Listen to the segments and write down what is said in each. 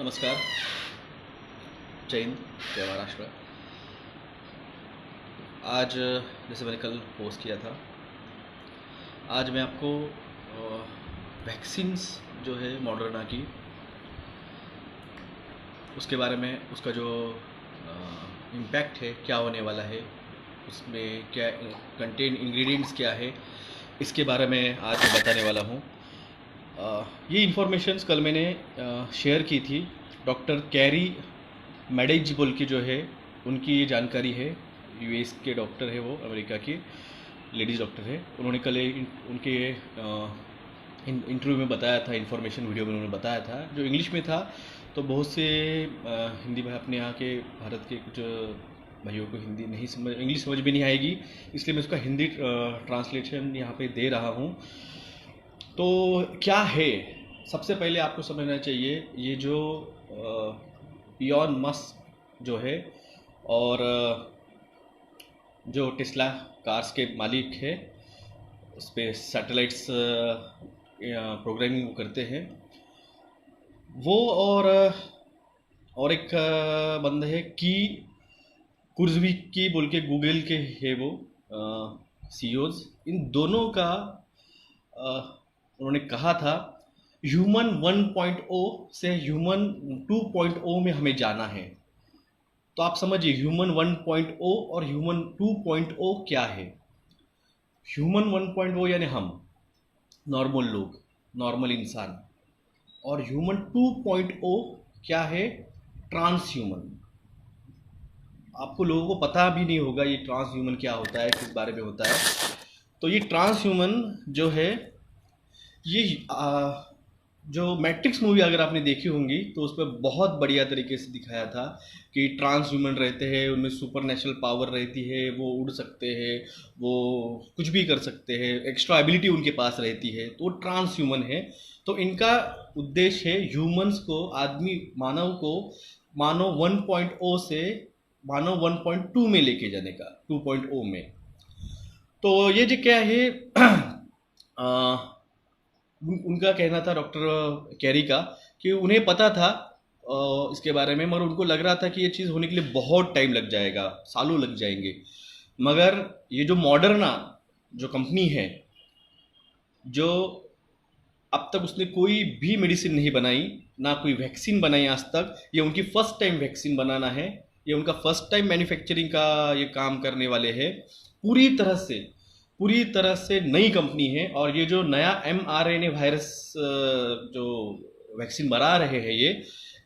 नमस्कार। जय हिंद, जय महाराष्ट्र। आज जैसे मैंने कल पोस्ट किया था, आज मैं आपको वैक्सीन्स जो है मॉडर्ना की, उसके बारे में, उसका जो इम्पैक्ट है, क्या होने वाला है, उसमें क्या कंटेंट, इंग्रेडिएंट्स क्या है, इसके बारे में आज मैं बताने वाला हूँ। ये इन्फॉर्मेशंस कल मैंने शेयर की थी। डॉक्टर कैरी मैडेज बोल के जो है, उनकी ये जानकारी है। यूएस के डॉक्टर है, वो अमेरिका की लेडीज़ डॉक्टर है। उन्होंने कल उनके इंटरव्यू में बताया था, इन्फॉर्मेशन वीडियो में उन्होंने बताया था, जो इंग्लिश में था। तो बहुत से हिंदी भाई अपने यहाँ के भारत के कुछ भाइयों को हिंदी नहीं समझ, इंग्लिश समझ भी नहीं आएगी, इसलिए मैं उसका हिंदी ट्रांसलेशन यहाँ पे दे रहा हूँ। तो क्या है, सबसे पहले आपको समझना चाहिए, ये जो इलॉन मस्क जो है, और जो टेस्ला कार्स के मालिक है, उस पर सैटेलाइट्स प्रोग्रामिंग करते हैं वो, और एक बंदा है की कुर्जवी की बोल के, गूगल के है वो सीईओज। इन दोनों का उन्होंने कहा था ह्यूमन 1.0 से ह्यूमन 2.0 में हमें जाना है। तो आप समझिए ह्यूमन 1.0 और ह्यूमन 2.0 क्या है। ह्यूमन 1.0 यानी हम नॉर्मल लोग, नॉर्मल इंसान, और ह्यूमन 2.0 क्या है, ट्रांस ह्यूमन। आपको लोगों को पता भी नहीं होगा ये ट्रांस ह्यूमन क्या होता है, किस बारे में होता है। तो ये ट्रांस ह्यूमन जो है, ये जो मैट्रिक्स मूवी अगर आपने देखी होंगी तो उस पर बहुत बढ़िया तरीके से दिखाया था कि ट्रांस ह्यूमन रहते हैं, उनमें सुपर नेचुरल पावर रहती है, वो उड़ सकते हैं, वो कुछ भी कर सकते हैं, एक्स्ट्रा एबिलिटी उनके पास रहती है, तो वो ट्रांस ह्यूमन है। तो इनका उद्देश्य है ह्यूमंस को, आदमी मानव को, मानव 1.0 से मानव 1.2 में लेके जाने का, 2.0 में। तो ये जो क्या है उनका कहना था, डॉक्टर कैरी का, कि उन्हें पता था इसके बारे में, मगर उनको लग रहा था कि ये चीज़ होने के लिए बहुत टाइम लग जाएगा, सालों लग जाएंगे। मगर ये जो मॉडर्ना जो कंपनी है, जो अब तक उसने कोई भी मेडिसिन नहीं बनाई, ना कोई वैक्सीन बनाई आज तक, ये उनकी फर्स्ट टाइम वैक्सीन बनाना है, ये उनका फर्स्ट टाइम मैन्युफैक्चरिंग का ये काम करने वाले हैं। पूरी तरह से नई कंपनी है। और ये जो नया mRNA वायरस जो वैक्सीन बना रहे हैं,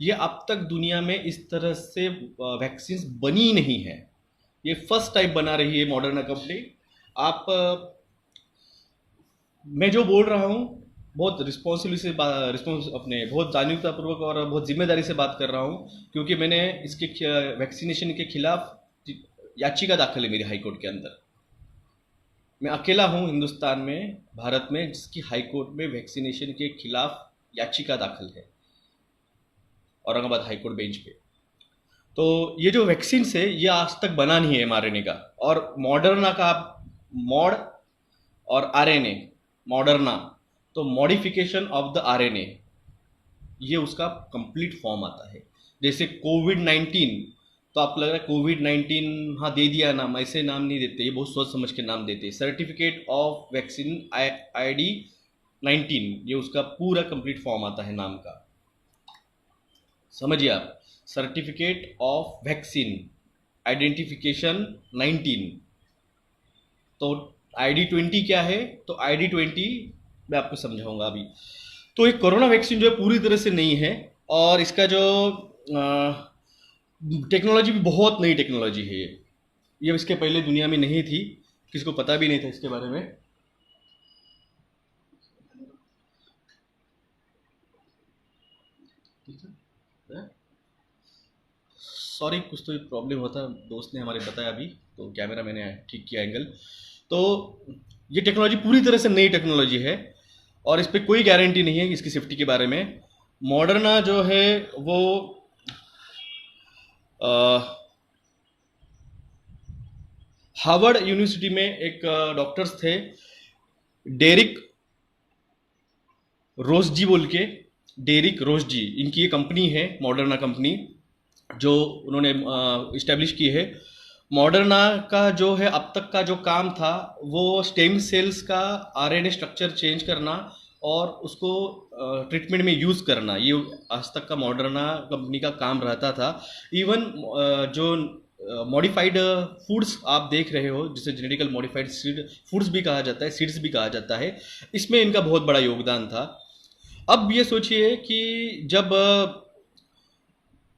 ये अब तक दुनिया में इस तरह से वैक्सीन बनी नहीं है। ये फर्स्ट टाइम बना रही है मॉडर्ना कंपनी। आप मैं जो बोल रहा हूँ बहुत रिस्पॉन्सिबिलिटी से अपने बहुत जागरूकतापूर्वक और बहुत जिम्मेदारी से बात कर रहा हूँ, क्योंकि मैंने इसके वैक्सीनेशन के खिलाफ याचिका दाखिल है मेरी हाई कोर्ट के अंदर। मैं अकेला हूँ हिंदुस्तान में, भारत में, जिसकी हाई कोर्ट में वैक्सीनेशन के खिलाफ याचिका दाखिल है, औरंगाबाद हाई कोर्ट बेंच पे। तो ये जो वैक्सीन है, ये आज तक बना नहीं है mRNA का। और मॉडर्ना का, आप मॉड और RNA, मॉडर्ना, तो मॉडिफिकेशन ऑफ द RNA, ये उसका कंप्लीट फॉर्म आता है। जैसे कोविड-19, तो आपको लग रहा है कोविड-19, हाँ दे दिया नाम, ऐसे नाम नहीं देते, ये बहुत सोच समझ के नाम देते हैं। सर्टिफिकेट ऑफ वैक्सीन ID-19, ये उसका पूरा कंप्लीट फॉर्म आता है नाम का, समझिए आप। Certificate of vaccine identification 19। तो ID-20 क्या है, तो ID-20 मैं आपको समझाऊंगा अभी। तो ये कोरोना वैक्सीन जो है पूरी तरह से नई है, और इसका जो टेक्नोलॉजी भी बहुत नई टेक्नोलॉजी है। ये इसके पहले दुनिया में नहीं थी, किसी को पता भी नहीं था इसके बारे में। सॉरी, कुछ तो प्रॉब्लम होता, दोस्त ने हमारे बताया अभी, तो कैमरा मैंने ठीक किया एंगल। तो ये टेक्नोलॉजी पूरी तरह से नई टेक्नोलॉजी है, और इस पर कोई गारंटी नहीं है इसकी सेफ्टी के बारे में। मॉडर्ना जो है वो हार्वर्ड यूनिवर्सिटी में एक डॉक्टर्स थे, डेरिक रोसजी बोल के, डेरिक रोज जी, इनकी ये कंपनी है मॉडर्ना कंपनी, जो उन्होंने इस्टेब्लिश की है। मॉडर्ना का जो है अब तक का जो काम था वो स्टेम सेल्स का आरएनए स्ट्रक्चर चेंज करना और उसको ट्रीटमेंट में यूज़ करना, ये आज तक का मॉडर्ना कंपनी का काम रहता था। इवन जो मॉडिफाइड फूड्स आप देख रहे हो, जिसे जेनेटिकल मॉडिफाइड सीड फूड्स भी कहा जाता है, सीड्स भी कहा जाता है, इसमें इनका बहुत बड़ा योगदान था। अब ये सोचिए कि जब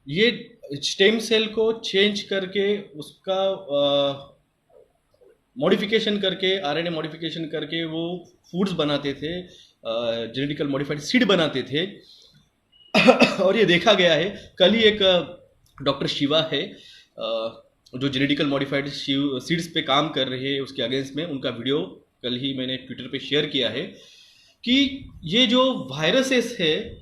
ये स्टेम सेल को चेंज करके उसका मॉडिफिकेशन करके, आरएनए मॉडिफिकेशन करके वो फूड्स बनाते थे, जेनेटिकल मॉडिफाइड सीड बनाते थे। और ये देखा गया है, कल ही एक डॉक्टर शिवा है जो जेनेटिकल मॉडिफाइड सीड्स पे काम कर रहे हैं, उसके अगेंस्ट में उनका वीडियो कल ही मैंने ट्विटर पे शेयर किया है कि ये जो वायरसेस है,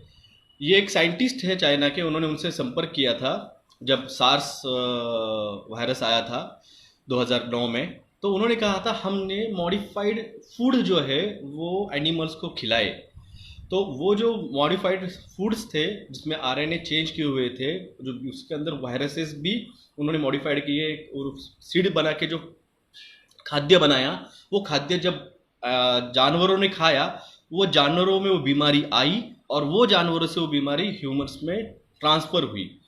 ये एक साइंटिस्ट है चाइना के, उन्होंने उनसे संपर्क किया था जब सार्स वायरस आया था 2009 में। तो उन्होंने कहा था हमने मॉडिफाइड फूड जो है वो एनिमल्स को खिलाए। तो वो जो मॉडिफाइड फूड्स थे जिसमें आरएनए चेंज किए हुए थे, जो उसके अंदर वायरसेस भी उन्होंने मॉडिफाइड किए और सीड बना के जो खाद्य बनाया, वो खाद्य जब जानवरों ने खाया, वो जानवरों में वो बीमारी आई और वो जानवरों से वो बीमारी ह्यूमंस में ट्रांसफर हुई।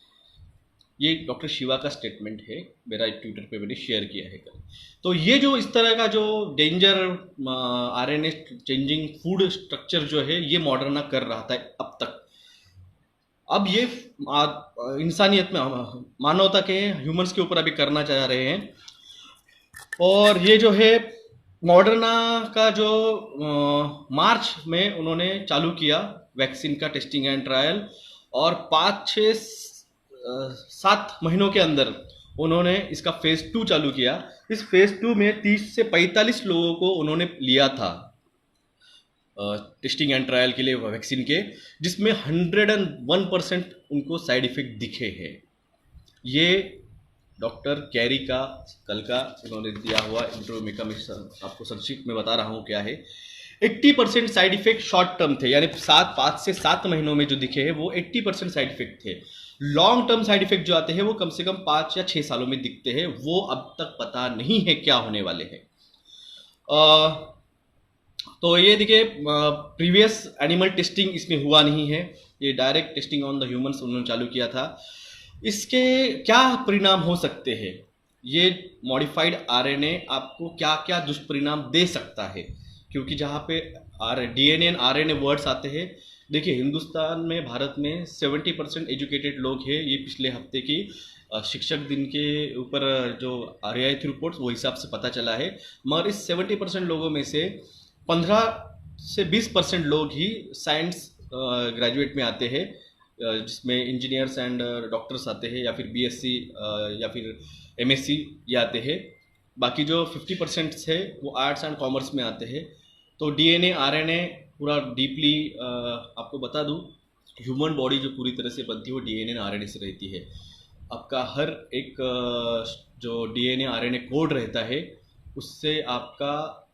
ये डॉक्टर शिवा का स्टेटमेंट है, मेरा ट्विटर पे मैंने शेयर किया है कल। तो ये जो इस तरह का जो danger RNA changing food structure जो है, ये मॉडर्ना कर रहा था अब तक। अब ये इंसानियत में, मानवता के, ह्यूमंस के ऊपर अभी करना चाह रहे हैं। और ये जो है मॉडर्ना का जो मार्च में उन्होंने चालू किया वैक्सीन का टेस्टिंग एंड ट्रायल, और 5-6-7 महीनों के अंदर उन्होंने इसका फेज 2 चालू किया। इस फेज 2 में 30 से 45 लोगों को उन्होंने लिया था टेस्टिंग एंड ट्रायल के लिए वैक्सीन के, जिसमें 101% उनको साइड इफेक्ट दिखे हैं। ये डॉक्टर कैरी का कल का उन्होंने दिया हुआ इंटरव्यू में, आपको संक्षिप्त में बता रहा हूँ क्या है। 80% साइड इफेक्ट शॉर्ट टर्म थे, यानी 5 से 7 महीनों में जो दिखे हैं वो 80% साइड इफेक्ट थे। लॉन्ग टर्म साइड इफेक्ट जो आते हैं वो कम से कम 5 या 6 सालों में दिखते हैं, वो अब तक पता नहीं है क्या होने वाले हैं। तो ये देखिए, प्रीवियस एनिमल टेस्टिंग इसमें हुआ नहीं है, ये direct testing on the humans उन्होंने चालू किया था। इसके क्या परिणाम हो सकते हैं, ये मॉडिफाइड आरएनए आपको क्या क्या दुष्परिणाम दे सकता है, क्योंकि जहाँ पे डीएनए एंड आरएनए वर्ड्स आते हैं, देखिए हिंदुस्तान में, भारत में 70% एजुकेटेड लोग हैं। ये पिछले हफ्ते की शिक्षक दिन के ऊपर जो RAI थी रिपोर्ट, वो हिसाब से पता चला है। मगर इस 70% लोगों में से 15 से 20% लोग ही साइंस ग्रेजुएट में आते हैं, जिसमें इंजीनियर्स एंड डॉक्टर्स आते हैं, या फिर BSc या फिर MSc ये आते हैं। बाकी जो 50% है वो आर्ट्स एंड कॉमर्स में आते हैं। तो DNA RNA पूरा डीपली आपको बता दूं, ह्यूमन बॉडी जो पूरी तरह से बनती है वो DNA एंड RNA से रहती है। आपका हर एक जो DNA RNA कोड रहता है, उससे आपका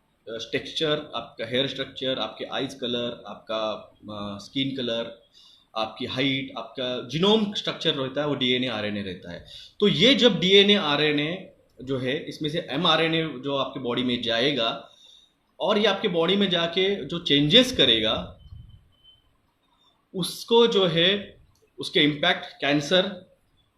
टेक्सचर, आपका हेयर स्ट्रक्चर, आपके आइज कलर, आपका स्किन कलर, आपकी हाइट, आपका जीनोम स्ट्रक्चर रहता है वो DNA RNA रहता है। तो ये जब DNA RNA जो है, इसमें से mRNA जो आपके बॉडी में जाएगा और ये आपके बॉडी में जाके जो चेंजेस करेगा, उसको जो है उसके impact cancer,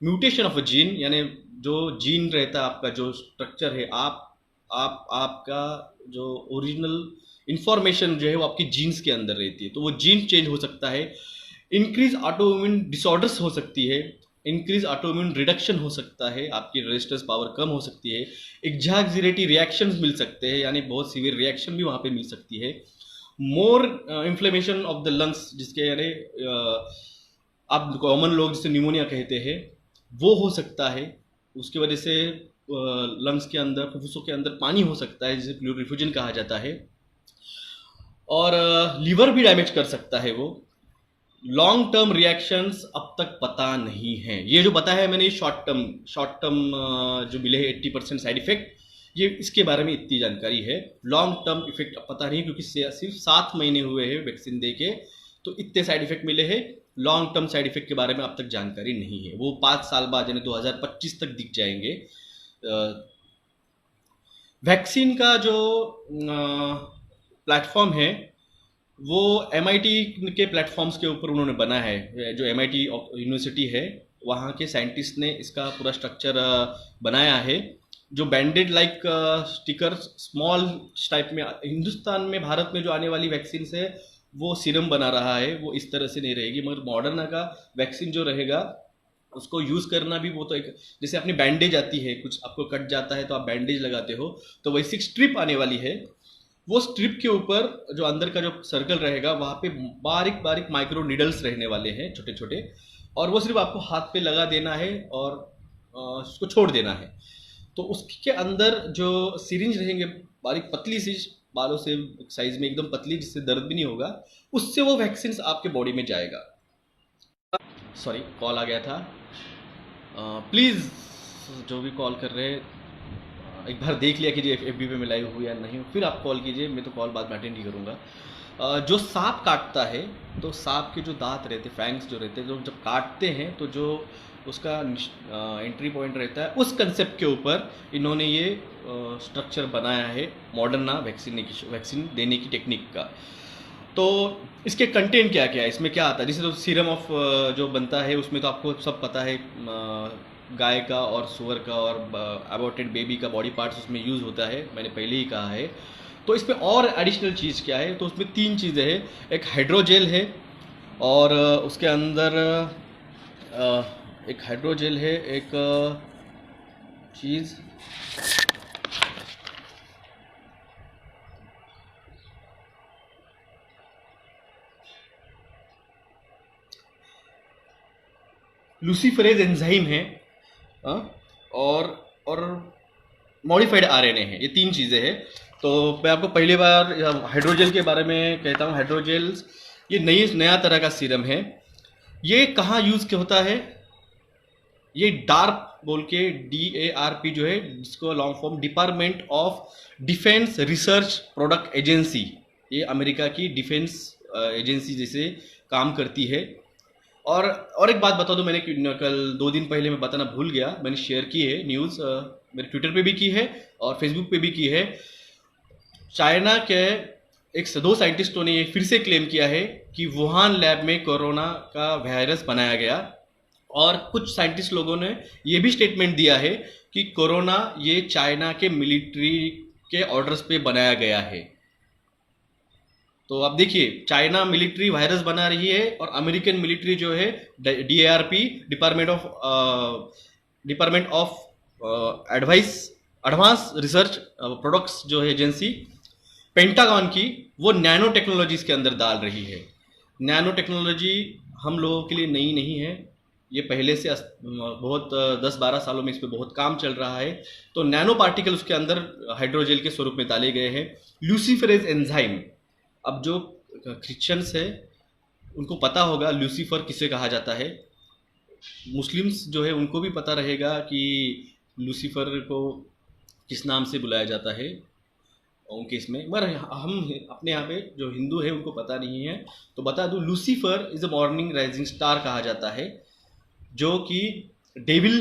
mutation of a gene, यानी जो जीन रहता है आपका, जो स्ट्रक्चर है, आपका जो ओरिजिनल इंफॉर्मेशन जो है वो आपकी जीन्स के अंदर रहती है, तो वो जीन चेंज हो सकता है। इंक्रीज ऑटोइम्यून डिसऑर्डर्स हो सकती है, इंक्रीज ऑटोइम्यून रिडक्शन हो सकता है, आपकी रेजिस्टेंस पावर कम हो सकती है, एग्जैगरेटरी रिएक्शंस मिल सकते हैं, यानी बहुत सीवियर रिएक्शन भी वहाँ पे मिल सकती है। मोर इन्फ्लेमेशन ऑफ द लंग्स, जिसके यानी आप कॉमन लोग जिसे न्यूमोनिया कहते हैं, वो हो सकता है। उसकी वजह से लंग्स के अंदर, फुफ्फुसों के अंदर पानी हो सकता है, जिसे प्लूरिफिजन कहा जाता है। और लीवर भी डैमेज कर सकता है वो। लॉन्ग टर्म रिएक्शंस अब तक पता नहीं है। ये जो पता है मैंने, शॉर्ट टर्म जो मिले हैं 80% साइड इफेक्ट, ये इसके बारे में इतनी जानकारी है। लॉन्ग टर्म इफेक्ट अब पता नहीं, क्योंकि सिर्फ 7 महीने हुए हैं वैक्सीन दे के, तो इतने साइड इफेक्ट मिले हैं। लॉन्ग टर्म साइड इफेक्ट के बारे में अब तक जानकारी नहीं है, वो 5 साल बाद यानी 2025 तक दिख जाएंगे। वैक्सीन का जो प्लेटफॉर्म है वो MIT के प्लेटफॉर्म्स के ऊपर उन्होंने बना है। जो MIT यूनिवर्सिटी है वहाँ के साइंटिस्ट ने इसका पूरा स्ट्रक्चर बनाया है। जो बैंडेड लाइक स्टिकर स्मॉल टाइप में हिंदुस्तान में भारत में जो आने वाली वैक्सीन है वो सीरम बना रहा है, वो इस तरह से नहीं रहेगी। मगर मॉडर्ना का वैक्सीन जो रहेगा उसको यूज़ करना भी वो तो एक जैसे अपनी बैंडेज आती है, कुछ आपको कट जाता है तो आप बैंडेज लगाते हो, तो वैसी स्ट्रिप आने वाली है। वो स्ट्रिप के ऊपर जो अंदर का जो सर्कल रहेगा वहाँ पे बारीक बारीक माइक्रो नीडल्स रहने वाले हैं छोटे छोटे, और वो सिर्फ आपको हाथ पे लगा देना है और उसको छोड़ देना है। तो उसके अंदर जो सिरिंज रहेंगे बारीक पतली सी बालों से साइज में एकदम पतली, जिससे दर्द भी नहीं होगा, उससे वो वैक्सीन आपके बॉडी में जाएगा। सॉरी कॉल आ गया था। प्लीज़ जो भी कॉल कर रहे हैं एक बार देख लिया कीजिए FB पे मैं लाइव हूँ या नहीं, फिर आप कॉल कीजिए, मैं तो कॉल बाद में अटेंड ही करूँगा। जो सांप काटता है तो सांप के जो दांत रहते, फैंग्स जो रहते हैं, जो जब काटते हैं तो जो उसका एंट्री पॉइंट रहता है, उस कंसेप्ट के ऊपर इन्होंने ये स्ट्रक्चर बनाया है मॉडर्ना वैक्सीन देने की टेक्निक का। तो इसके कंटेंट क्या क्या है, इसमें क्या आता है, जैसे तो सीरम ऑफ जो बनता है उसमें तो आपको सब पता है, गाय का और सुअर का और अबॉर्टेड बेबी का बॉडी पार्ट्स उसमें यूज़ होता है, मैंने पहले ही कहा है। तो इसमें और एडिशनल चीज़ क्या है, तो उसमें 3 चीज़ें हैं। एक हाइड्रोजेल है और उसके अंदर एक हाइड्रोजेल है, एक चीज़ लूसीफरेज एंजाइम है और मॉडिफाइड RNA है। ये 3 चीज़ें हैं। तो मैं आपको पहली बार हाइड्रोजेल के बारे में कहता हूँ। हाइड्रोजेल ये नया तरह का सीरम है। ये कहाँ यूज़ होता है, ये डार्प बोल के DARP जो है, जिसको long form department of defence research product agency, ये अमेरिका की डिफेंस एजेंसी जैसे काम करती है। और एक बात बता दूं, मैंने कल 2 दिन पहले मैं बताना भूल गया, मैंने शेयर की है न्यूज़, मेरे ट्विटर पे भी की है और फेसबुक पे भी की है। चाइना के 2 साइंटिस्टों ने ये फिर से क्लेम किया है कि वुहान लैब में कोरोना का वायरस बनाया गया, और कुछ साइंटिस्ट लोगों ने ये भी स्टेटमेंट दिया है कि कोरोना ये चाइना के मिलिट्री के ऑर्डर्स पे बनाया गया है। तो आप देखिए, चाइना मिलिट्री वायरस बना रही है और अमेरिकन मिलिट्री जो है DARP department of advance research products जो है एजेंसी, पेंटागन की, वो नैनो टेक्नोलॉजीज के अंदर डाल रही है। नैनो टेक्नोलॉजी हम लोगों के लिए नई नहीं है, ये पहले से बहुत 10-12 सालों में इस पर बहुत काम चल रहा है। तो नैनो पार्टिकल उसके अंदर हाइड्रोजेल के स्वरूप में डाले गए हैं। लूसीफरेज एंजाइम, अब जो क्रिश्चियंस है उनको पता होगा लूसीफर किसे कहा जाता है, मुस्लिम्स जो है उनको भी पता रहेगा कि लूसीफर को किस नाम से बुलाया जाता है उनके इसमें, मगर हम अपने यहाँ पे जो हिंदू है उनको पता नहीं है। तो बता दूँ, Lucifer is a morning rising star कहा जाता है, जो कि डेविल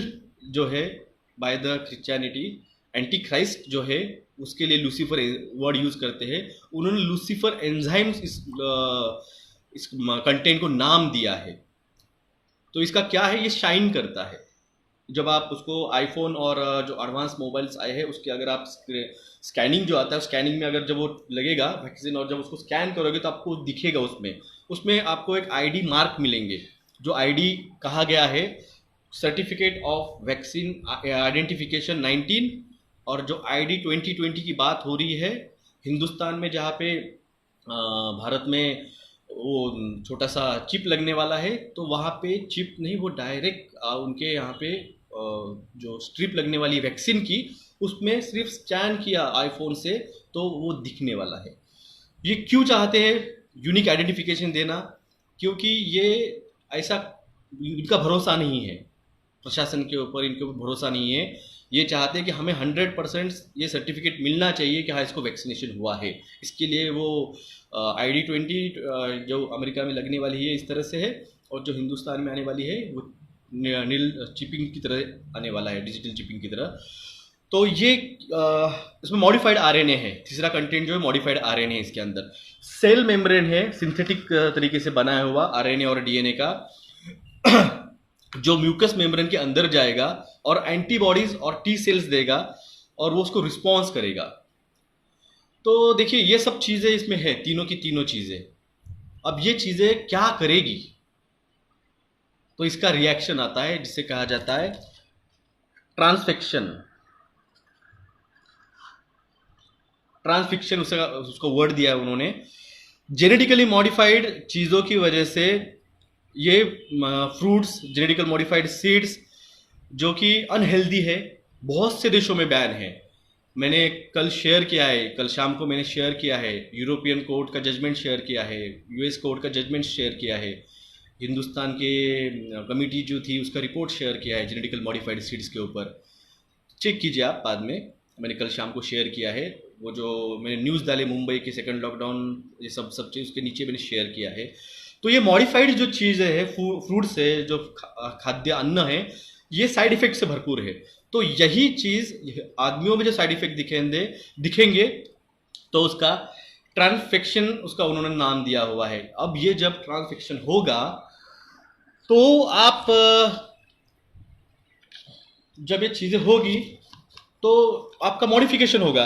जो है by the Christianity, anti Christ जो है उसके लिए लूसीफर वर्ड यूज़ करते हैं। उन्होंने लूसीफर एंजाइम्स इस कंटेंट को नाम दिया है। तो इसका क्या है, ये शाइन करता है। जब आप उसको आईफोन और जो एडवांस मोबाइल्स आए हैं उसके अगर आप स्कैनिंग जो आता है, स्कैनिंग में अगर जब वो लगेगा वैक्सीन और जब उसको स्कैन करोगे तो आपको दिखेगा उसमें आपको एक ID मार्क मिलेंगे, जो ID कहा गया है सर्टिफिकेट ऑफ वैक्सीन आइडेंटिफिकेशन 19, और जो ID 2020 की बात हो रही है हिंदुस्तान में, जहाँ पे भारत में वो छोटा सा चिप लगने वाला है, तो वहाँ पे चिप नहीं, वो डायरेक्ट उनके यहाँ पे जो स्ट्रिप लगने वाली वैक्सीन की, उसमें सिर्फ स्कैन किया आईफोन से तो वो दिखने वाला है। ये क्यों चाहते हैं यूनिक आइडेंटिफिकेशन देना, क्योंकि ये ऐसा इनका भरोसा नहीं है, प्रशासन के ऊपर इनके ऊपर भरोसा नहीं है ये चाहते हैं कि हमें 100% ये सर्टिफिकेट मिलना चाहिए कि हाँ इसको वैक्सीनेशन हुआ है। इसके लिए वो ID20 जो अमेरिका में लगने वाली है इस तरह से है, और जो हिंदुस्तान में आने वाली है वो नील चिपिंग की तरह आने वाला है, डिजिटल चिपिंग की तरह। तो ये इसमें मॉडिफाइड आरएनए है, तीसरा कंटेंट जो है मॉडिफाइड आरएनए है इसके अंदर। सेल मेम्ब्रेन है सिंथेटिक तरीके से बनाया हुआ आरएनए और डीएनए का जो म्यूकस मेम्ब्रेन के अंदर जाएगा और एंटीबॉडीज और टी सेल्स देगा और वो उसको रिस्पॉन्स करेगा। तो देखिए ये सब चीजें इसमें है, तीनों की तीनों चीजें। अब ये चीजें क्या करेगी, तो इसका रिएक्शन आता है जिसे कहा जाता है ट्रांसफिक्शन। ट्रांसफिक्शन उसको वर्ड दिया है उन्होंने। जेनेटिकली मॉडिफाइड चीजों की वजह से ये फ्रूट्स, जेनेटिकल मॉडिफाइड सीड्स जो कि अनहेल्दी है, बहुत से देशों में बैन है। मैंने कल शेयर किया है, कल शाम को मैंने शेयर किया है, यूरोपियन कोर्ट का जजमेंट शेयर किया है, यूएस कोर्ट का जजमेंट शेयर किया है, हिंदुस्तान के कमिटी जो थी उसका रिपोर्ट शेयर किया है जेनेटिकल मॉडिफाइड सीड्स के ऊपर। चेक कीजिए आप बाद में, मैंने कल शाम को शेयर किया है। वो जो मैंने न्यूज़ डाले मुंबई के सेकंड लॉकडाउन, ये सब चीज़ उसके नीचे मैंने शेयर किया है। तो ये मॉडिफाइड जो चीज़ है, फ्रूट्स है, जो खाद्य अन्न है, ये साइड इफेक्ट से भरपूर है। तो यही चीज़ आदमियों में जो साइड इफेक्ट दिखेंगे तो उसका ट्रांसफिक्शन, उसका उन्होंने नाम दिया हुआ है। अब ये जब ट्रांसफिक्शन होगा तो आप जब ये चीज़ें होगी तो आपका मॉडिफिकेशन होगा,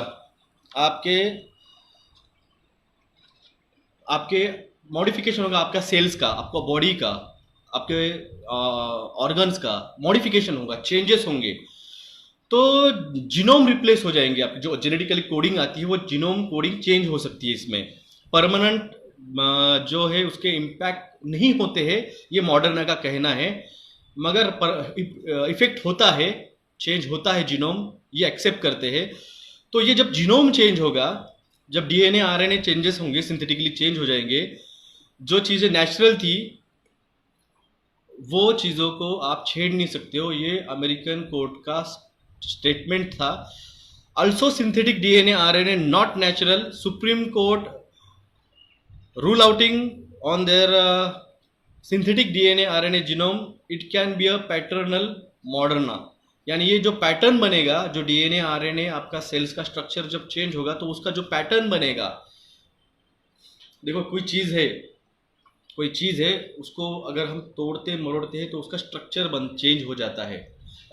आपके मॉडिफिकेशन होगा, आपका सेल्स का, आपका बॉडी का, आपके ऑर्गन्स का मॉडिफिकेशन होगा, चेंजेस होंगे। तो जीनोम रिप्लेस हो जाएंगे, आपकी जो जेनेटिकली कोडिंग आती है वो जीनोम कोडिंग चेंज हो सकती है। इसमें परमानेंट जो है उसके इम्पैक्ट नहीं होते हैं, ये मॉडर्ना का कहना है, मगर इफेक्ट होता है, चेंज होता है जीनोम, ये एक्सेप्ट करते हैं। तो ये जब जीनोम चेंज होगा, जब डीएनए आरएनए चेंजेस होंगे, सिंथेटिकली चेंज हो जाएंगे, जो चीज़ें नेचुरल थी वो चीज़ों को आप छेड़ नहीं सकते हो। ये अमेरिकन कोर्ट का स्टेटमेंट था। Also synthetic DNA RNA not natural, supreme court rule outing on their synthetic DNA RNA genome, it can be a paternal Moderna. यानी ये जो पैटर्न बनेगा, जो डीएनए आरएनए आपका सेल्स का स्ट्रक्चर जब चेंज होगा तो उसका जो पैटर्न बनेगा, देखो कोई चीज़ है उसको अगर हम तोड़ते मरोड़ते हैं तो उसका स्ट्रक्चर चेंज हो जाता है।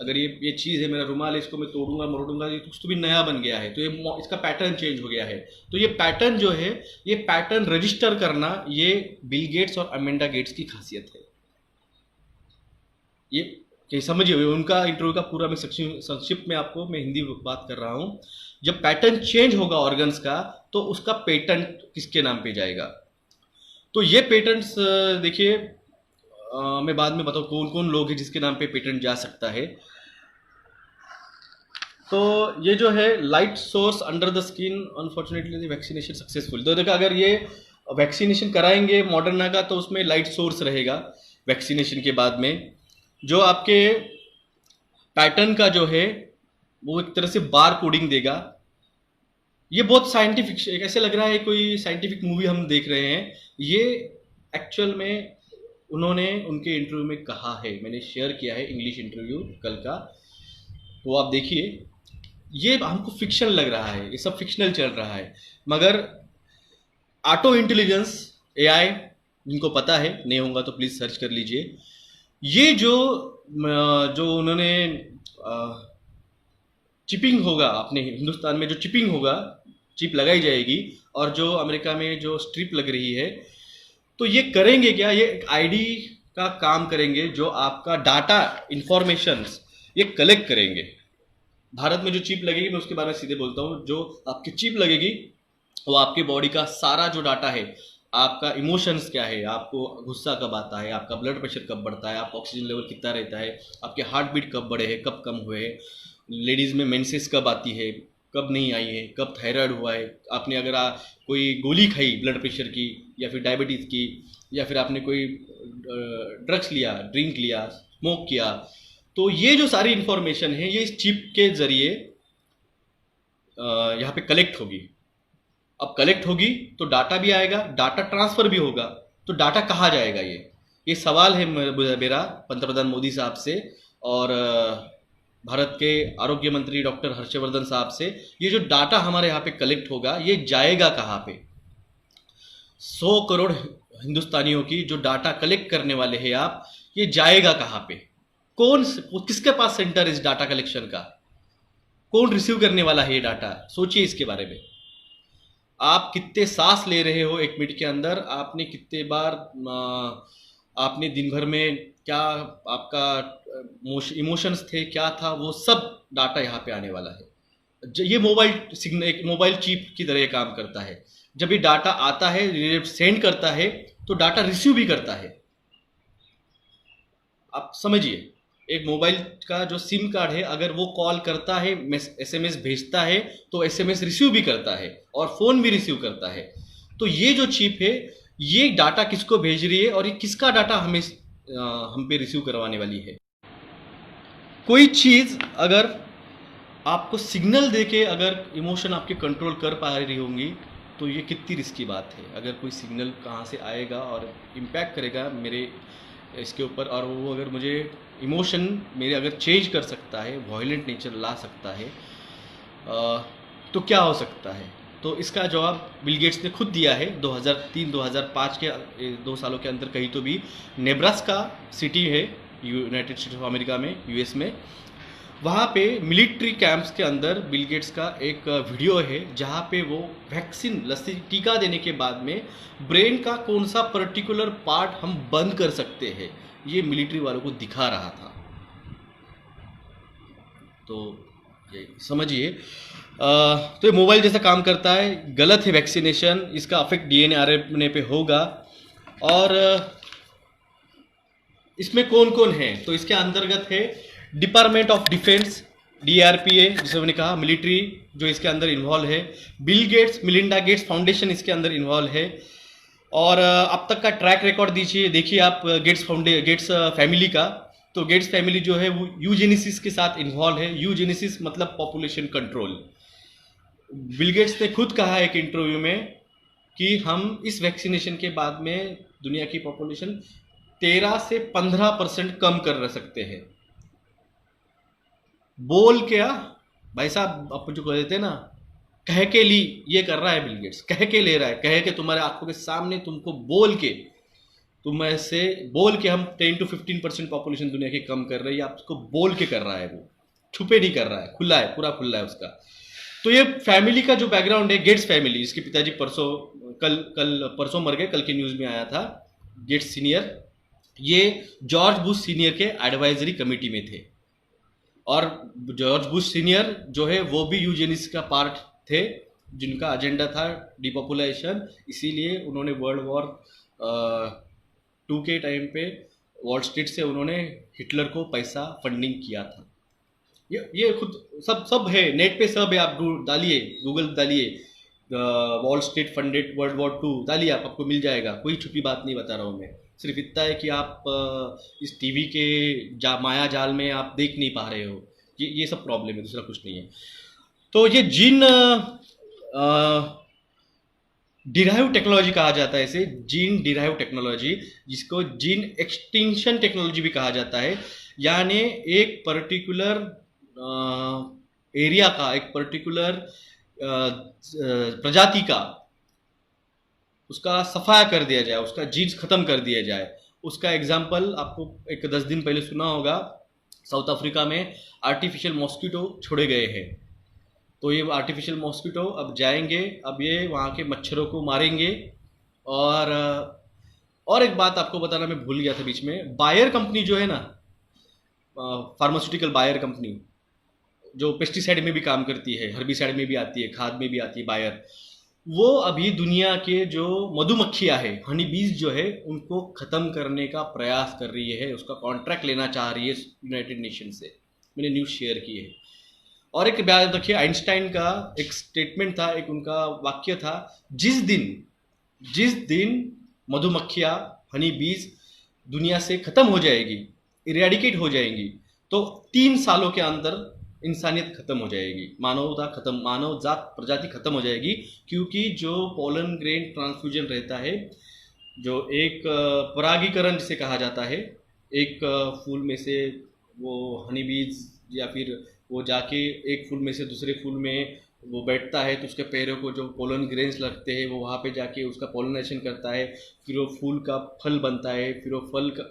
अगर ये चीज़ है, मेरा रुमाल है, इसको मैं तोड़ूंगा मरोड़ूंगा, ये कुछ तो भी नया बन गया है, तो ये इसका पैटर्न चेंज हो गया है। तो ये पैटर्न जो है, ये पैटर्न रजिस्टर करना, ये बिल गेट्स और अमेंडा गेट्स की खासियत है। ये कि समझिए, उनका इंटरव्यू का पूरा मैं संक्षिप्त में आपको मैं हिंदी बात कर रहा हूँ। जब पैटर्न चेंज होगा ऑर्गन्स का तो उसका पेटेंट किसके नाम पे जाएगा। तो ये पेटेंट्स देखिए, मैं बाद में बताऊँ कौन कौन लोग हैं जिसके नाम पे पेटेंट जा सकता है। तो ये जो है light source under the skin, unfortunately vaccination successful. तो देखा, अगर ये वैक्सीनेशन कराएंगे मॉडर्ना का तो उसमें लाइट सोर्स रहेगा वैक्सीनेशन के बाद में। जो आपके पैटर्न का जो है वो एक तरह से बार कोडिंग देगा। ये बहुत साइंटिफिक, ऐसे लग रहा है कोई साइंटिफिक मूवी हम देख रहे हैं। ये एक्चुअल में उन्होंने उनके इंटरव्यू में कहा है, मैंने शेयर किया है इंग्लिश इंटरव्यू कल का, तो आप देखिए। ये हमको फिक्शन लग रहा है, ये सब फिक्शनल चल रहा है, मगर ऑटो इंटेलिजेंस एआई, जिनको पता है, नहीं होगा तो प्लीज़ सर्च कर लीजिए। ये जो उन्होंने चिपिंग होगा, अपने हिंदुस्तान में जो चिपिंग होगा, चिप लगाई जाएगी, और जो अमेरिका में जो स्ट्रिप लग रही है, तो ये करेंगे क्या, ये एक आईडी का काम करेंगे जो आपका डाटा इंफॉर्मेशंस ये कलेक्ट करेंगे। भारत में जो चिप लगेगी, मैं उसके बारे में सीधे बोलता हूँ, जो आपकी चिप लगेगी वो आपकी बॉडी का सारा जो डाटा है, आपका इमोशंस क्या है, आपको गुस्सा कब आता है, आपका ब्लड प्रेशर कब बढ़ता है, आपका ऑक्सीजन लेवल कितना रहता है, आपके हार्ट बीट कब बढ़े हैं, कब कम हुए हैं, लेडीज़ में मेंसेस कब आती है, कब नहीं आई है, कब थायराइड हुआ है, आपने अगर कोई गोली खाई ब्लड प्रेशर की या फिर डायबिटीज़ की, या फिर आपने कोई ड्रग्स लिया, ड्रिंक लिया, स्मोक किया, तो ये जो सारी इंफॉर्मेशन है ये इस चिप के जरिए यहाँ पे कलेक्ट होगी। अब कलेक्ट होगी तो डाटा भी आएगा, डाटा ट्रांसफर भी होगा, तो डाटा कहाँ जाएगा? ये सवाल है मेरा पंतप्रधान मोदी साहब से और भारत के आरोग्य मंत्री डॉक्टर हर्षवर्धन साहब से। ये जो डाटा हमारे यहाँ पे कलेक्ट होगा ये जाएगा कहाँ पे? 100 करोड़ हिंदुस्तानियों की जो डाटा कलेक्ट करने वाले हैं आप, ये जाएगा कहाँ पे? किसके पास सेंटर है इस डाटा कलेक्शन का? कौन रिसीव करने वाला है ये डाटा? सोचिए इसके बारे में। आप कितने सांस ले रहे हो 1 मिनट के अंदर, आपने कितने बार आपने दिन भर में क्या आपका इमोशंस थे, क्या था, वो सब डाटा यहाँ पे आने वाला है। ये मोबाइल सिग्नल, एक मोबाइल चिप की तरह काम करता है। जब ये डाटा आता है, सेंड करता है, तो डाटा रिसीव भी करता है। आप समझिए, एक मोबाइल का जो सिम कार्ड है, अगर वो कॉल करता है, एसएमएस भेजता है, तो एसएमएस रिसीव भी करता है और फोन भी रिसीव करता है। तो ये जो चिप है ये डाटा किसको भेज रही है और ये किसका डाटा हम पे रिसीव करवाने वाली है? कोई चीज अगर आपको सिग्नल देके अगर इमोशन आपके कंट्रोल कर पा रही होंगी तो ये कितनी रिस्की बात है। अगर कोई सिग्नल कहाँ से आएगा और इम्पैक्ट करेगा मेरे इसके ऊपर, और वो अगर मुझे इमोशन मेरे अगर चेंज कर सकता है, वॉयलेंट नेचर ला सकता है, तो क्या हो सकता है? तो इसका जवाब बिल गेट्स ने खुद दिया है 2003-2005 के 2 सालों के अंदर। कहीं तो भी नेब्रास्का सिटी है यूनाइटेड स्टेट्स ऑफ अमेरिका में, यूएस में, वहाँ पे मिलिट्री कैंप्स के अंदर बिल गेट्स का एक वीडियो है जहाँ पे वो वैक्सीन लस्सी टीका देने के बाद में ब्रेन का कौन सा पर्टिकुलर पार्ट हम बंद कर सकते हैं, ये मिलिट्री वालों को दिखा रहा था। तो ये समझिए, तो ये मोबाइल जैसा काम करता है। गलत है वैक्सीनेशन, इसका अफेक्ट डीएनए आरएनए पे होगा। और इसमें कौन कौन है? तो इसके अंतर्गत है डिपार्टमेंट ऑफ डिफेंस, डीआरपीए जिसे मैंने कहा, मिलिट्री जो इसके अंदर इन्वॉल्व है, Bill Gates Melinda Gates foundation इसके अंदर इन्वॉल्व है। और अब तक का ट्रैक रिकॉर्ड देखिए आप गेट्स फैमिली का। तो गेट्स फैमिली जो है वो यूजेनेसिस के साथ इन्वॉल्व है। यूजेनेसिस मतलब पॉपुलेशन कंट्रोल। बिल गेट्स ने खुद कहा एक इंटरव्यू में कि हम इस वैक्सीनेशन के बाद में दुनिया की पॉपुलेशन 13 से 15% कम कर सकते हैं। बोल क्या भाई साहब, आप जो कह देते हैं ना, कह के ली, ये कर रहा है बिल गेट्स, कह के ले रहा है, कह के तुम्हारे आंखों के सामने तुमको बोल के, तुम ऐसे बोल के हम 10 to 15% पॉपुलेशन दुनिया की कम कर रही है, आपको बोल के कर रहा है। वो छुपे नहीं कर रहा है, खुला है, पूरा खुला है उसका। तो ये फैमिली का जो बैकग्राउंड है, गेट्स फैमिली, इसके पिताजी परसों मर गए, कल के न्यूज में आया था। गेट्स सीनियर ये जॉर्ज बुश सीनियर के एडवाइजरी कमेटी में थे, और जॉर्ज बुश सीनियर जो है वो भी यूजेनिस का पार्ट थे, जिनका एजेंडा था डिपॉपुलेशन। इसीलिए उन्होंने वर्ल्ड वॉर 2 के टाइम पे वॉल स्ट्रीट से उन्होंने हिटलर को पैसा फंडिंग किया था। ये खुद सब है, नेट पे सब है, आप डालिए, गूगल डालिए, wall street funded world war 2 डालिए, आपको मिल जाएगा। कोई छुपी बात नहीं बता रहा हूँ मैं, सिर्फ इतना है कि आप इस टीवी के माया जाल में आप देख नहीं पा रहे हो। ये सब प्रॉब्लम है, दूसरा कुछ नहीं है। तो ये जीन डिराइव टेक्नोलॉजी कहा जाता है, इसे जीन डिराइव टेक्नोलॉजी, जिसको जीन एक्सटिंक्शन टेक्नोलॉजी भी कहा जाता है। यानी एक पर्टिकुलर एरिया का, एक पर्टिकुलर प्रजाति का, उसका सफाया कर दिया जाए, उसका जीन्स खत्म कर दिया जाए। उसका एग्जाम्पल आपको एक 10 दिन पहले सुना होगा, साउथ अफ्रीका में आर्टिफिशियल मॉस्किटो छोड़े गए हैं। तो ये आर्टिफिशियल मॉस्किटो अब जाएंगे, अब ये वहाँ के मच्छरों को मारेंगे। और एक बात आपको बताना मैं भूल गया था बीच में, बायर कंपनी जो है ना, फार्मास्यूटिकल बायर कंपनी जो पेस्टिसाइड में भी काम करती है, हर्बिसाइड में भी आती है, खाद में भी आती है, बायर, वो अभी दुनिया के जो मधुमक्खियां है, हनी बीज जो है, उनको खत्म करने का प्रयास कर रही है, उसका कॉन्ट्रैक्ट लेना चाह रही है यूनाइटेड नेशन से। मैंने न्यूज़ शेयर की है। और एक बात देखिए, आइंस्टाइन का एक स्टेटमेंट था, एक उनका वाक्य था, जिस दिन मधुमक्खियां, हनी बीज दुनिया से खत्म हो जाएगी, इरेडिकेट हो जाएंगी, तो 3 सालों के अंदर इंसानियत खत्म हो जाएगी, मानवता खत्म, मानव जात प्रजाति खत्म हो जाएगी, क्योंकि जो पोलन ग्रेन ट्रांसफ्यूजन रहता है, जो एक परागीकरण जिसे कहा जाता है, एक फूल में से वो हनी बीज या फिर वो जाके एक फूल में से दूसरे फूल में वो बैठता है, तो उसके पैरों को जो पोलन ग्रेन्स लगते हैं वो वहाँ पे जाके उसका पोलिनेशन करता है, फिर वो फूल का फल बनता है, फिर वो फल का,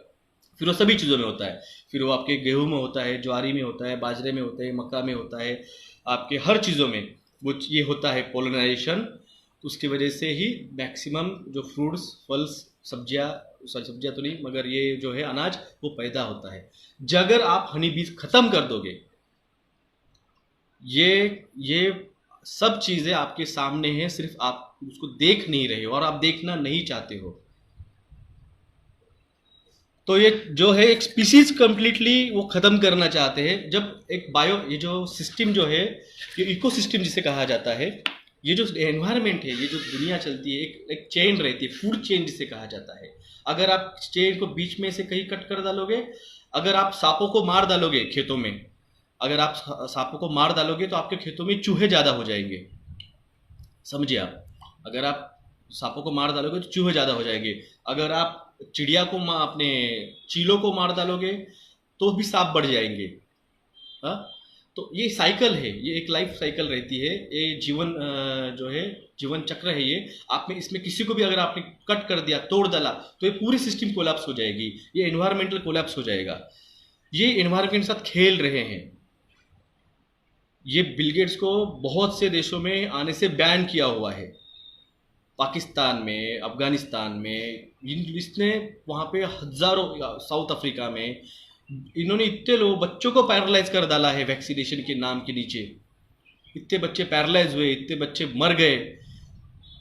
फिर वो सभी चीज़ों में होता है, फिर वो आपके गेहूं में होता है, ज्वारी में होता है, बाजरे में होता है, मक्का में होता है, आपके हर चीज़ों में वो ये होता है पोलिनाइजेशन। उसकी वजह से ही मैक्सिमम जो फ्रूट्स, फल्स, सब्जियां, सॉरी सब्जियां तो नहीं मगर ये जो है अनाज वो पैदा होता है। अगर आप हनी बीज खत्म कर दोगे, ये सब चीज़ें आपके सामने हैं, सिर्फ आप उसको देख नहीं रहे हो और आप देखना नहीं चाहते हो। तो ये जो है एक स्पीसीज कंप्लीटली वो खत्म करना चाहते हैं। जब एक ये जो सिस्टम जो है, ये इकोसिस्टम जिसे कहा जाता है, ये जो एनवायरनमेंट है, ये जो दुनिया चलती है, एक चेन रहती है, फूड चेन जिसे कहा जाता है। अगर आप चेन को बीच में से कहीं कट कर डालोगे, अगर आप सांपों को मार डालोगे खेतों में, अगर आप सांपों को मार डालोगे तो आपके खेतों में चूहे ज़्यादा हो जाएंगे, समझिए आप। अगर आप सांपों को मार डालोगे तो चूहे ज़्यादा हो जाएंगे। अगर आप चिड़िया को अपने चीलों को मार डालोगे तो भी सांप बढ़ जाएंगे। हाँ, तो ये साइकिल है, ये एक लाइफ साइकिल रहती है, ये जीवन जो है जीवन चक्र है ये। आप में इसमें किसी को भी अगर आपने कट कर दिया, तोड़ डाला, तो ये पूरी सिस्टम कोलैप्स हो जाएगी, ये एनवायरमेंटल कोलैप्स हो जाएगा। ये एनवायरमेंट के साथ खेल रहे हैं। ये बिल गेट्स को बहुत से देशों में आने से बैन किया हुआ है, पाकिस्तान में, अफगानिस्तान में, इसने वहाँ पे हजारों, साउथ अफ्रीका में इन्होंने इतने लोग, बच्चों को पैरालाइज कर डाला है वैक्सीनेशन के नाम के नीचे। इतने बच्चे पैरालाइज हुए, इतने बच्चे मर गए,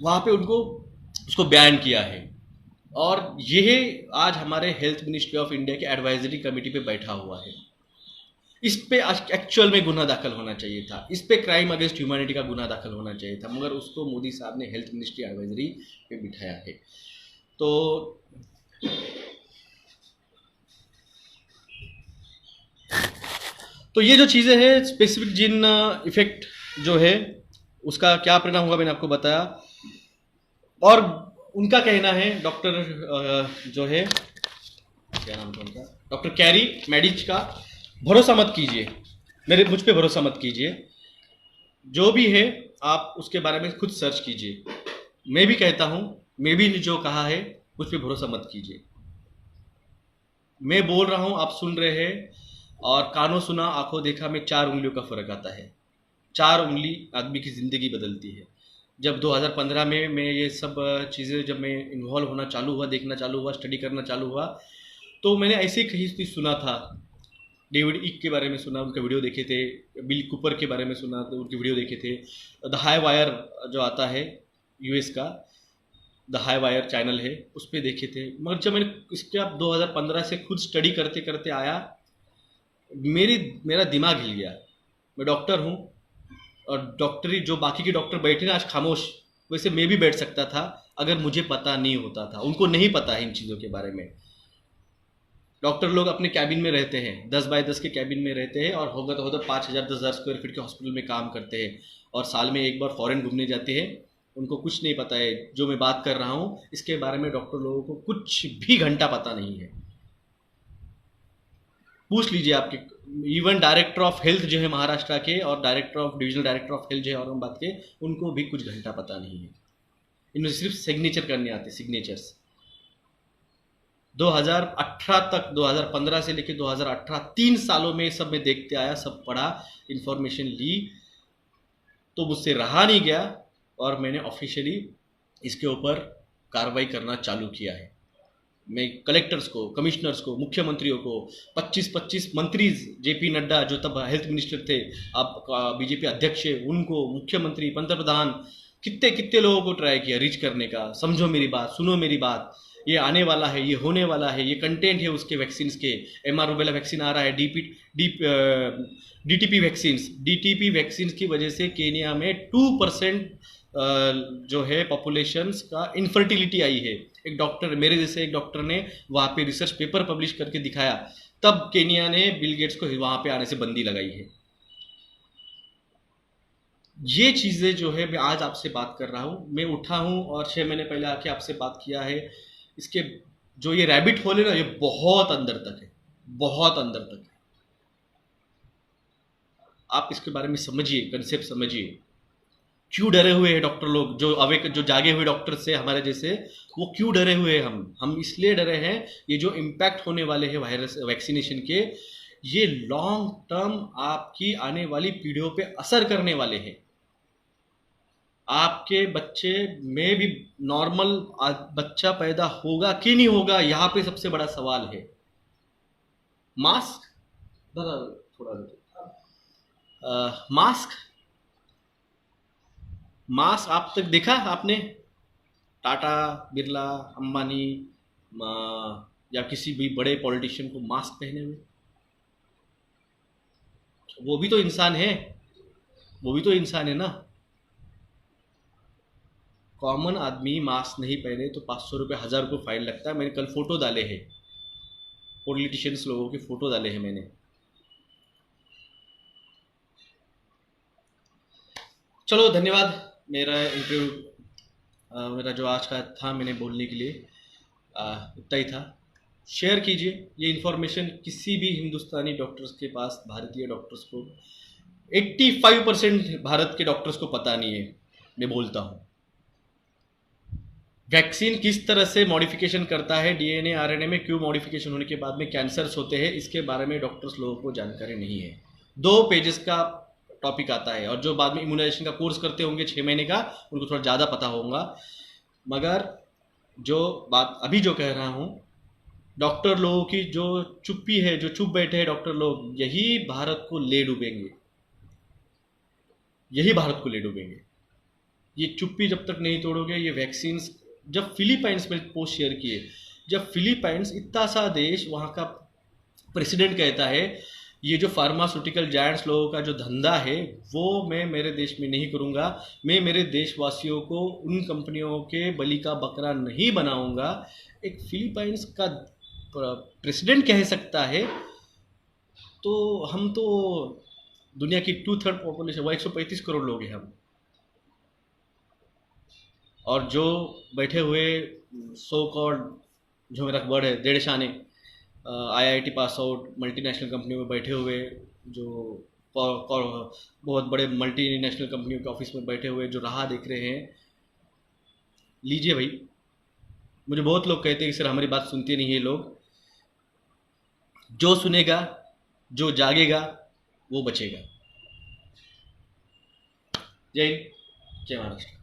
वहाँ पे उनको उसको बैन किया है। और यह आज हमारे हेल्थ मिनिस्ट्री ऑफ इंडिया के एडवाइजरी कमेटी पे बैठा हुआ है। इस पे एक्चुअल में गुना दाखिल होना चाहिए था, इस पे क्राइम अगेंस्ट ह्यूमैनिटी का गुना दाखिल होना चाहिए था, मगर उसको मोदी साहब ने हेल्थ मिनिस्ट्री एडवाइजरी पे बिठाया है। तो ये जो चीज़ें हैं, स्पेसिफिक जिन इफेक्ट जो है उसका क्या परिणाम होगा मैंने आपको बताया। और उनका कहना है, डॉक्टर जो है, क्या नाम था उनका, डॉक्टर कैरी मैडिच का, भरोसा मत कीजिए, मुझ पे भरोसा मत कीजिए, जो भी है आप उसके बारे में खुद सर्च कीजिए। मैं भी कहता हूं, मैं भी जो कहा है मुझ पे भरोसा मत कीजिए। मैं बोल रहा हूं, आप सुन रहे हैं, और कानों सुना आंखों देखा में 4 उंगलियों का फर्क आता है। 4 उंगली आदमी की जिंदगी बदलती है। जब 2015 में मैं ये सब चीज़ें, जब मैं इन्वॉल्व होना चालू हुआ, देखना चालू हुआ, स्टडी करना चालू हुआ, तो मैंने ऐसे ही कहीं सुना था, डेविड ईक के बारे में सुना, उनके वीडियो देखे थे, बिल कूपर के बारे में सुना, तो उनके वीडियो देखे थे। द हाई वायर जो आता है यूएस का, द हाई वायर चैनल है, उस पर देखे थे। मगर जब मैंने इसके 2015 से खुद स्टडी करते करते आया, मेरा दिमाग हिल गया। मैं डॉक्टर हूँ, और डॉक्टरी जो बाकी के डॉक्टर बैठे ना आज खामोश, वैसे मैं भी बैठ सकता था अगर मुझे पता नहीं होता था। उनको नहीं पता है इन चीज़ों के बारे में। डॉक्टर लोग अपने कैबिन में रहते हैं, 10 बाय 10 के कैबिन में रहते हैं, और होगा तो होगा 5,000-10,000 स्क्वायर फीट के हॉस्पिटल में काम करते हैं, और साल में एक बार फॉरेन घूमने जाते हैं। उनको कुछ नहीं पता है जो मैं बात कर रहा हूँ, इसके बारे में डॉक्टर लोगों को कुछ भी घंटा पता नहीं है। पूछ लीजिए आपके, इवन डायरेक्टर ऑफ हेल्थ जो है महाराष्ट्र के, और director of divisional director of health जो है औरंगाबाद के, उनको भी कुछ घंटा पता नहीं है। इन्हें सिर्फ सिग्नेचर करने आते, सिग्नेचर्स। 2018 तक, 2015 से लेकर 2018, 3 सालों में सब मैं देखते आया, सब पढ़ा, इंफॉर्मेशन ली, तो मुझसे रहा नहीं गया, और मैंने ऑफिशियली इसके ऊपर कार्रवाई करना चालू किया है। मैं कलेक्टर्स को, कमिश्नर्स को, मुख्यमंत्रियों को, 25 मंत्री, जेपी नड्डा जो तब हेल्थ मिनिस्टर थे, आप बीजेपी अध्यक्ष है, उनको, मुख्यमंत्री, पंतप्रधान, कितने कितने लोगों को ट्राई किया रीच करने का। समझो मेरी बात, सुनो मेरी बात, ये आने वाला है, ये होने वाला है, ये कंटेंट है उसके वैक्सीन के। एमआर रूबेला वैक्सीन आ रहा है, डीटीपी वैक्सीन की वजह से केनिया में 2% जो है पॉपुलेशंस का इनफर्टिलिटी आई है। एक डॉक्टर, मेरे जैसे एक डॉक्टर ने वहाँ पे रिसर्च पेपर पब्लिश करके दिखाया तब केनिया ने बिल गेट्स को वहां पे आने से बंदी लगाई है। ये चीजें जो है मैं आज आपसे बात कर रहा हूँ, मैं उठा हूँ और 6 महीने पहले आके आपसे बात किया है। इसके जो ये रैबिट होल है ना, ये बहुत अंदर तक है, बहुत अंदर तक है। आप इसके बारे में समझिए, कंसेप्ट समझिए। क्यों डरे हुए हैं डॉक्टर लोग, जो अवेक जो जागे हुए डॉक्टर से हमारे जैसे, वो क्यों डरे हुए हैं? हम इसलिए डरे हैं, ये जो इम्पैक्ट होने वाले हैं वायरस वैक्सीनेशन के, ये लॉन्ग टर्म आपकी आने वाली पीढ़ियों पे असर करने वाले हैं। आपके बच्चे में भी नॉर्मल बच्चा पैदा होगा कि नहीं होगा, यहाँ पे सबसे बड़ा सवाल है। मास्क दादा, थोड़ा मास्क मास्क आप तक देखा आपने? टाटा, बिरला, अंबानी या किसी भी बड़े पॉलिटिशियन को मास्क पहने हुए? वो भी तो इंसान है, वो भी तो इंसान है ना। कॉमन आदमी मास्क नहीं पहने तो 500 रुपये, 1000 रुपये फाइन लगता है। मैंने कल फोटो डाले हैं, पॉलिटिशियंस लोगों के फोटो डाले हैं मैंने। चलो धन्यवाद। मेरा इंटरव्यू, मेरा जो आज का था मैंने बोलने के लिए इतना ही था। शेयर कीजिए ये इन्फॉर्मेशन किसी भी हिंदुस्तानी डॉक्टर्स के पास, भारतीय डॉक्टर्स को 85% भारत के डॉक्टर्स को पता नहीं है। मैं बोलता हूँ वैक्सीन किस तरह से मॉडिफिकेशन करता है, डीएनए आरएनए में क्यों मॉडिफिकेशन होने के बाद में कैंसर्स होते हैं, इसके बारे में डॉक्टर्स लोगों को जानकारी नहीं है। 2 पेजेस का टॉपिक आता है, और जो बाद में इम्यूनाइजेशन का कोर्स करते होंगे 6 महीने का, उनको थोड़ा ज़्यादा पता होगा। मगर जो बात अभी जो कह रहा हूँ, डॉक्टर लोगों की जो चुप्पी है, जो चुप बैठे हैं डॉक्टर लोग, यही भारत को ले डूबेंगे, यही भारत को ले डूबेंगे। ये चुप्पी जब तक नहीं तोड़ोगे, ये वैक्सीन, जब फिलीपाइंस में पोस्ट शेयर किए, जब फिलीपाइंस इतना सा देश, वहाँ का प्रेसिडेंट कहता है ये जो फार्मास्यूटिकल जायंट्स लोगों का जो धंधा है, वो मैं मेरे देश में नहीं करूँगा। मैं मेरे देशवासियों को उन कंपनियों के बलि का बकरा नहीं बनाऊँगा। एक फिलीपाइंस का प्रेसिडेंट कह सकता है, तो हम तो दुनिया की 2/3 पॉपुलेशन, वो 135 करोड़ लोग हैं हम। और जो बैठे हुए सो कॉल्ड, जो मेरा वर्ड है, डेढ़शाने, आईआईटी पास आउट, मल्टीनेशनल कंपनियों में बैठे हुए, जो बहुत बड़े मल्टीनेशनल कंपनियों के ऑफिस में बैठे हुए जो राह देख रहे हैं, लीजिए भाई। मुझे बहुत लोग कहते हैं कि सर हमारी बात सुनते नहीं है लोग। जो सुनेगा, जो जागेगा, वो बचेगा। जय हिंद, जय महाराष्ट्र।